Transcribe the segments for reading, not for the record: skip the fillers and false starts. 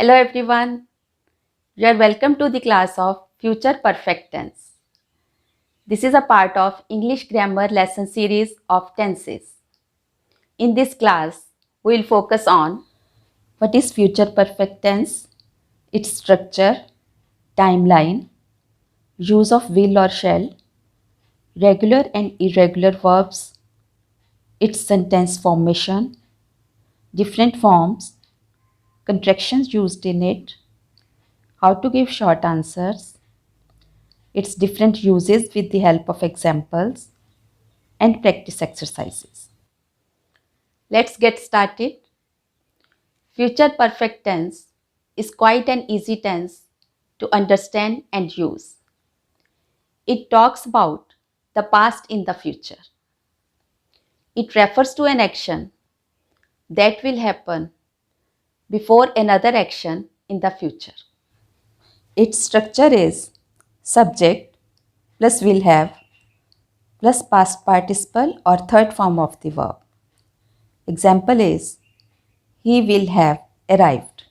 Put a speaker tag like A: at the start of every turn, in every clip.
A: Hello everyone. You are welcome to the class of Future Perfect Tense. This is a part of English Grammar lesson series of tenses. In this class, we will focus on what is future perfect tense, its structure, timeline, use of will or shall, regular and irregular verbs, its sentence formation, different forms, contractions used in it, how to give short answers, its different uses with the help of examples, and practice exercises. Let's get started. Future perfect tense is quite an easy tense to understand and use. It talks about the past in the future. It refers to an action that will happen before another action in the future. Its structure is subject plus will have plus past participle or third form of the verb. Example is he will have arrived.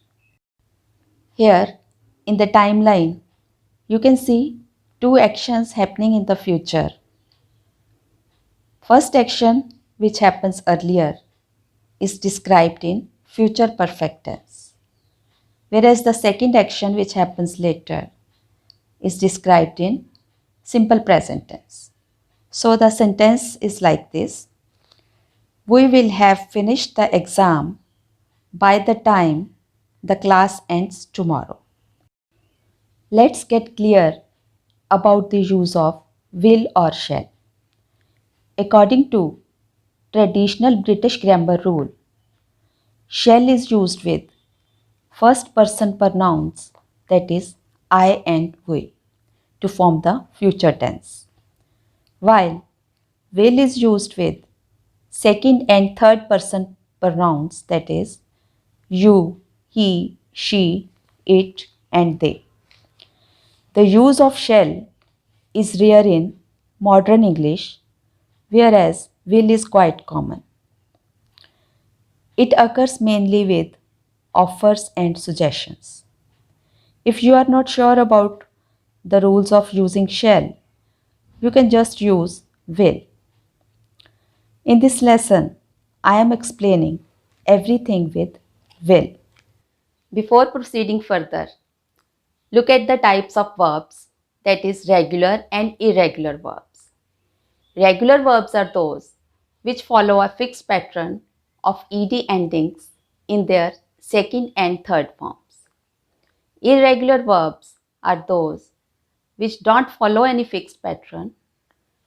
A: Here in the timeline, you can see two actions happening in the future. First action, which happens earlier, is described in future perfect tense, whereas the second action, which happens later, is described in simple present tense. So the sentence is like this: we will have finished the exam by the time the class ends tomorrow. Let's get clear about the use of will or shall. According to traditional British grammar rule, shall is used with first person pronouns, that is I and we, to form the future tense, while will is used with second and third person pronouns, that is you, he, she, it, and they. The use of shall is rare in modern English, whereas will is quite common. It occurs mainly with offers and suggestions. If you are not sure about the rules of using shall, you can just use will. In this lesson, I am explaining everything with will. Before proceeding further, look at the types of verbs, that is regular and irregular verbs. Regular verbs are those which follow a fixed pattern of ed endings in their second and third forms. Irregular verbs are those which don't follow any fixed pattern.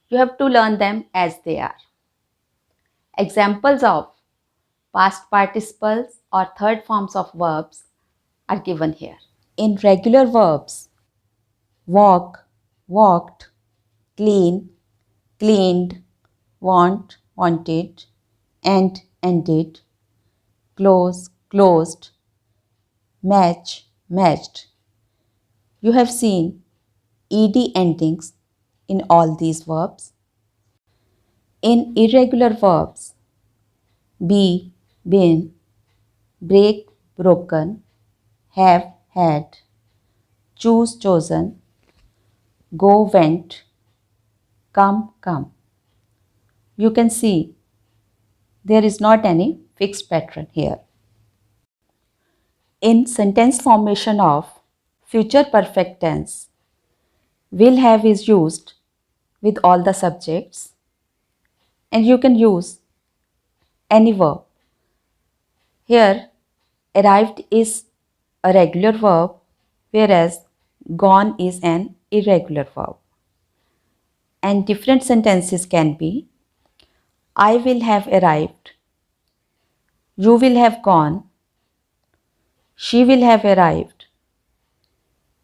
A: You have to learn them as they are. Examples of past participles or third forms of verbs are given here. In regular verbs, walk, walked, clean, cleaned, want, wanted, end, ended, close, closed, match, matched. You have seen ed endings in all these verbs. In irregular verbs, be, been, break, broken, have, had, choose, chosen, go, went, come, come. You can see there is not any fixed pattern here. In sentence formation of future perfect tense, will have is used with all the subjects, and you can use any verb. Here, arrived is a regular verb, whereas gone is an irregular verb. And different sentences can be: I will have arrived, you will have gone, she will have arrived,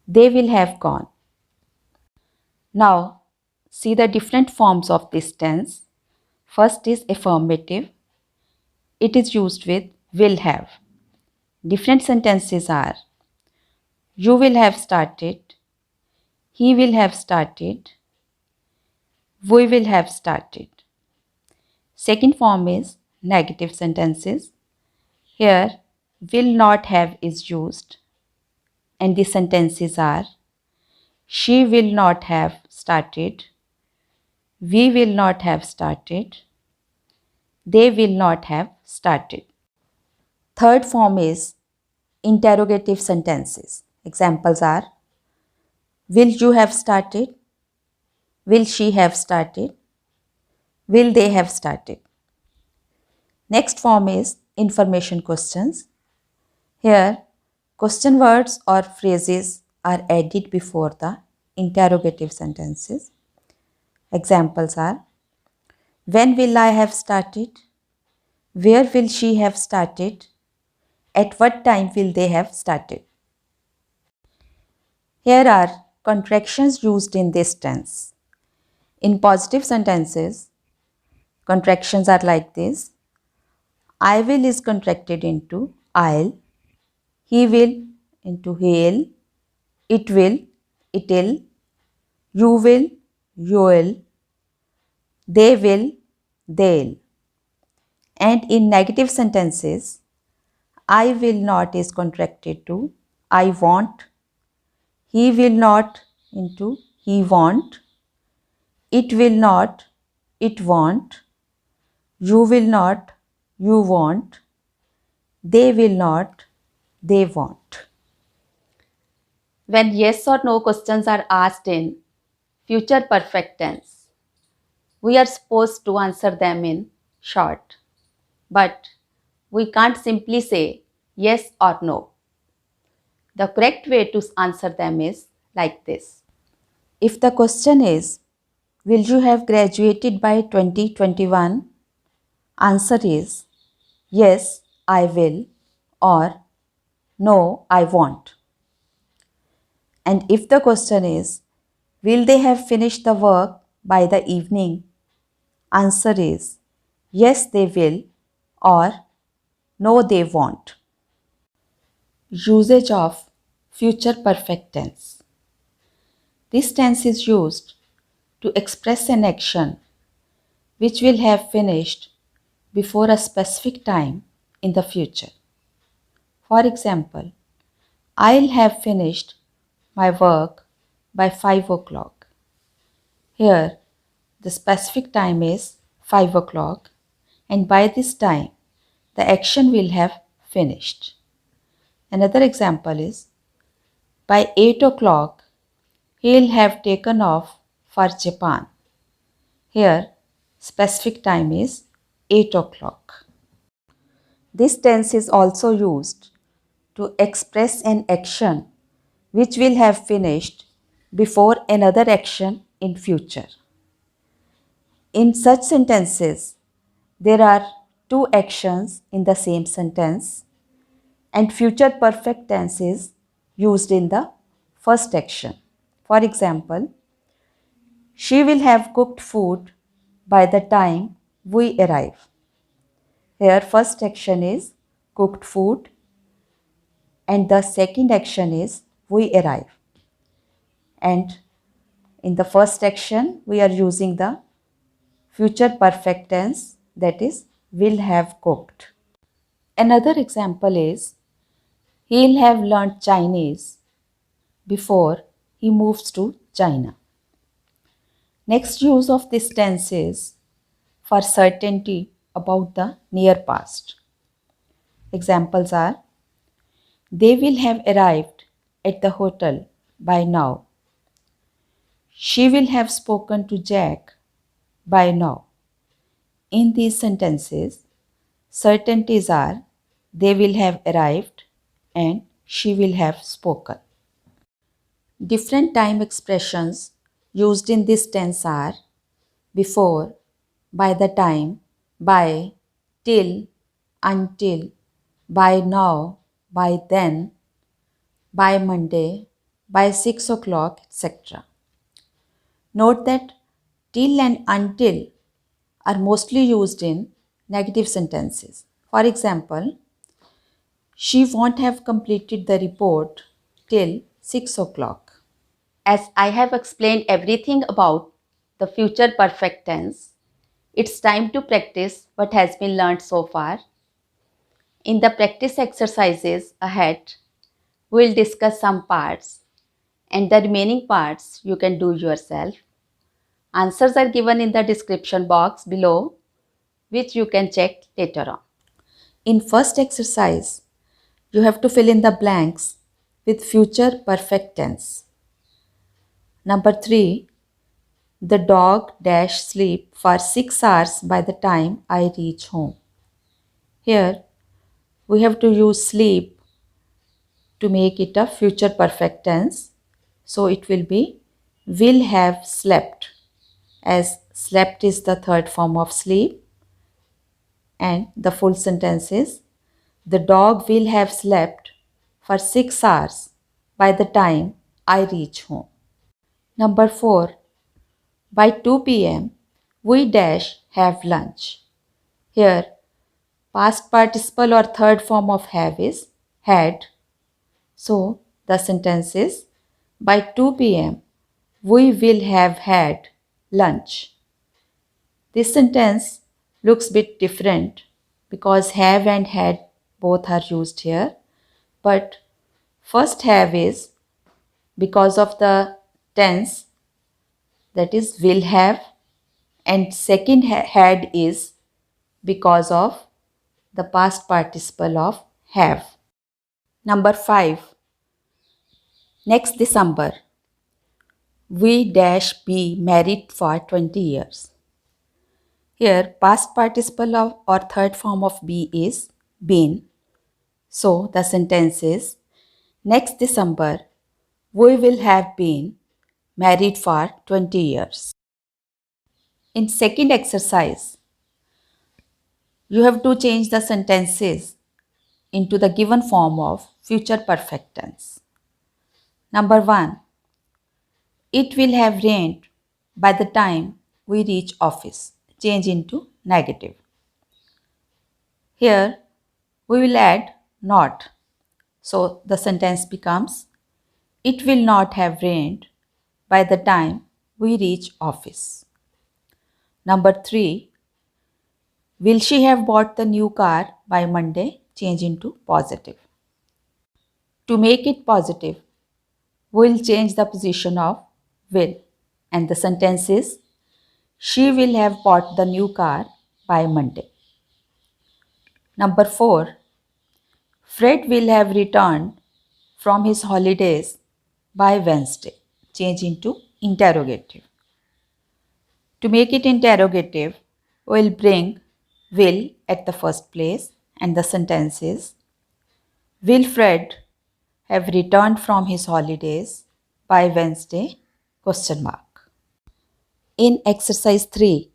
A: they will have gone. Now, see the different forms of this tense. First is affirmative. It is used with will have. Different sentences are: you will have started, he will have started, we will have started. Second form is negative sentences. Here, will not have is used and the sentences are: she will not have started, we will not have started, they will not have started. Third form is interrogative sentences. Examples are: will you have started? Will she have started? Will they have started? Next form is information questions. Here, question words or phrases are added before the interrogative sentences. Examples are: when will I have started? Where will she have started? At what time will they have started? Here are contractions used in this tense. In positive sentences, contractions are like this. I will is contracted into I'll, he will into he'll, it will, it'll, you will, you'll, they will, they'll. And in negative sentences, I will not is contracted to I won't, he will not into he won't, it will not, it won't, you will not, you won't, they will not, they won't. When yes or no questions are asked in future perfect tense, we are supposed to answer them in short. But we can't simply say yes or no. The correct way to answer them is like this. If the question is, will you have graduated by 2021? Answer is, yes, I will, or no, I won't. And if the question is, will they have finished the work by the evening? Answer is, yes, they will, or no, they won't. Usage of future perfect tense. This tense is used to express an action which will have finished before a specific time in the future. For example, I'll have finished my work by 5 o'clock. Here, the specific time is 5 o'clock, and by this time, the action will have finished. Another example is, by 8 o'clock, he'll have taken off for Japan. Here, specific time is 8 o'clock. This tense is also used to express an action which will have finished before another action in future. In such sentences, there are two actions in the same sentence, and future perfect tense is used in the first action. For example, she will have cooked food by the time we arrive. Here, first action is cooked food, and the second action is we arrive. And in the first action, we are using the future perfect tense, that is, will have cooked. Another example is, he'll have learnt Chinese before he moves to China. Next use of this tense is for certainty about the near past. Examples are, they will have arrived at the hotel by now. She will have spoken to Jack by now. In these sentences, certainties are, they will have arrived and she will have spoken. Different time expressions used in this tense are before, by the time, by, till, until, by now, by then, by Monday, by 6 o'clock, etc. Note that till and until are mostly used in negative sentences. For example, she won't have completed the report till 6 o'clock. As I have explained everything about the future perfect tense, it's time to practice what has been learned so far. In the practice exercises ahead, We'll discuss some parts and the remaining parts you can do yourself. Answers are given in the description box below, which you can check later on. In first exercise, you have to fill in the blanks with future perfect tense. Number 3, the dog dash sleep for 6 hours by the time I reach home. Here, we have to use sleep to make it a future perfect tense. So it will be will have slept, as slept is the third form of sleep, and the full sentence is the dog will have slept for 6 hours by the time I reach home. Number 4, by 2 p.m. we dash have lunch. Here, past participle or third form of have is had. So the sentence is by 2 p.m. we will have had lunch. This sentence looks bit different because have and had both are used here. But first have is because of the tense, that is will have, and second had is because of the past participle of have. Number 5, next December we dash be married for 20 years. Here past participle of or third form of be is been. So the sentence is next December we will have been married for 20 years. In second exercise, you have to change the sentences into the given form of future perfect tense. Number 1, it will have rained by the time we reach office. Change into negative. Here we will add not. So the sentence becomes it will not have rained by the time we reach office. Number 3, will she have bought the new car by Monday? Change into positive. To make it positive, we'll change the position of will, and the sentence is she will have bought the new car by Monday. Number 4, Fred will have returned from his holidays by Wednesday. Change into interrogative. To make it interrogative, we'll bring will at the first place, and the sentence is will Fred have returned from his holidays by Wednesday? Question mark. In exercise 3,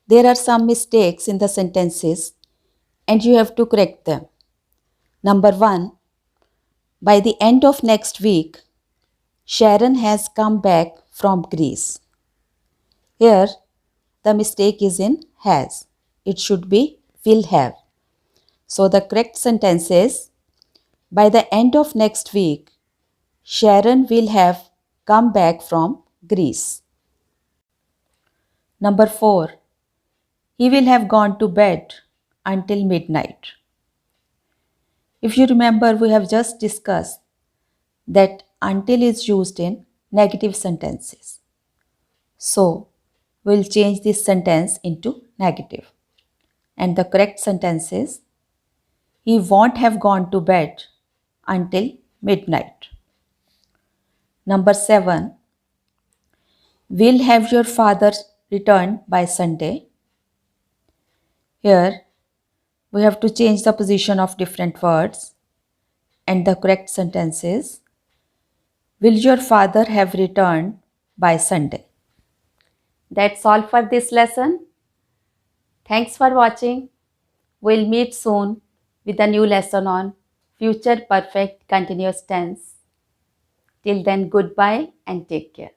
A: there are some mistakes in the sentences and you have to correct them. Number 1, by the end of next week, Sharon has come back from Greece. Here, the mistake is in has. It should be will have. So the correct sentence is by the end of next week, Sharon will have come back from Greece. Number 4, he will have gone to bed until midnight. If you remember, we have just discussed that until is used in negative sentences. So, we'll change this sentence into negative. And the correct sentence is, he won't have gone to bed until midnight. Number 7, will have your father return by Sunday. Here, we have to change the position of different words, and the correct sentence is, will your father have returned by Sunday? That's all for this lesson. Thanks for watching. We'll meet soon with a new lesson on future perfect continuous tense. Till then, goodbye and take care.